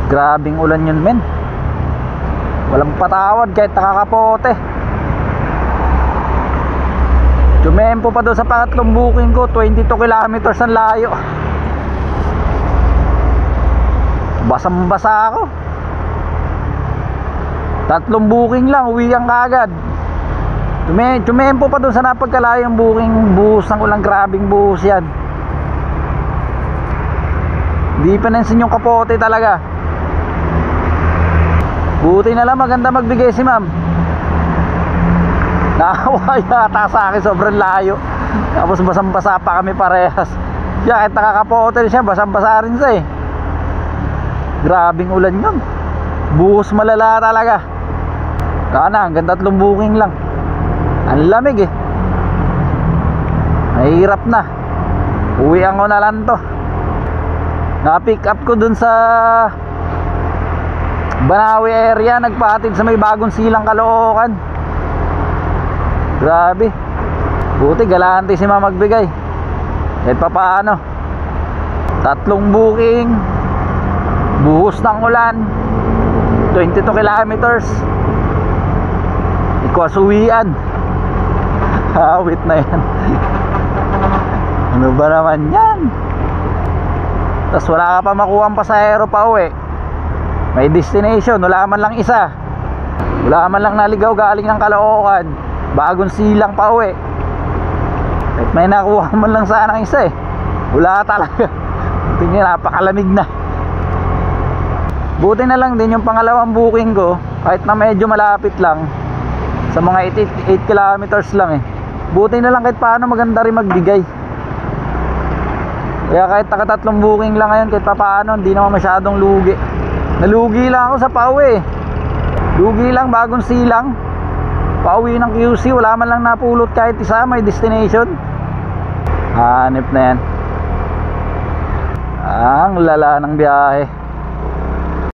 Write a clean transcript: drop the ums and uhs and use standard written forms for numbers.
Grabing ulan yun, men. Walang patawad kahit nakakapote. Tumempo pa doon sa pangatlong booking ko, 22 kilometers ang layo. Basang-basa ako. Tatlong booking lang, uwi ang kagad. Tumempo pa doon sa napagkalayong booking. Buhos ng ulang, grabing buhos yan. Di pa nansin yung kapote talaga. Buti na lang maganda magbigay si ma'am. Naawa yata sa akin, sobrang layo. Tapos basang-basa pa kami parehas. Siya kahit nakakapote siya, basang-basa rin siya eh. Grabing ulan yun. Buhos malala talaga. Sana hanggang 3 booking lang. Ang lamig eh. Mahirap na. Uwian ko na lang to. Na-pick up ko dun sa Banawi area, nagpahatid sa may bagong silang Caloocan. Grabe. Buti galante si ma'am magbigay. Kahit pa paano. 3 booking, buhos ng ulan, 22 kilometers, ikwas uwian. Hawit na yan. Ano ba naman yan? Tapos wala ka pa makuha ang pasahero pa uwi. May destination, wala man lang isa. Wala man lang naligaw galing ng Caloocan, bagong silang pa uwi. At may nakuha man lang sana ng isa eh. Wala talaga. Tingnan, napakalamig na. Buti na lang din yung pangalawang booking ko, kahit na medyo malapit lang, sa mga 8 kilometers lang eh. Buti na lang kahit paano maganda rin magbigay. Kaya kahit naka-3 booking lang ngayon, kahit paano hindi naman masyadong lugi. Nalugi lang ako sa pauwi. Lugi lang, bagong silang. Pauwi ng QC, wala man lang napulot kahit isa, may destination. Hanip na yan. Ang lala ng biyahe.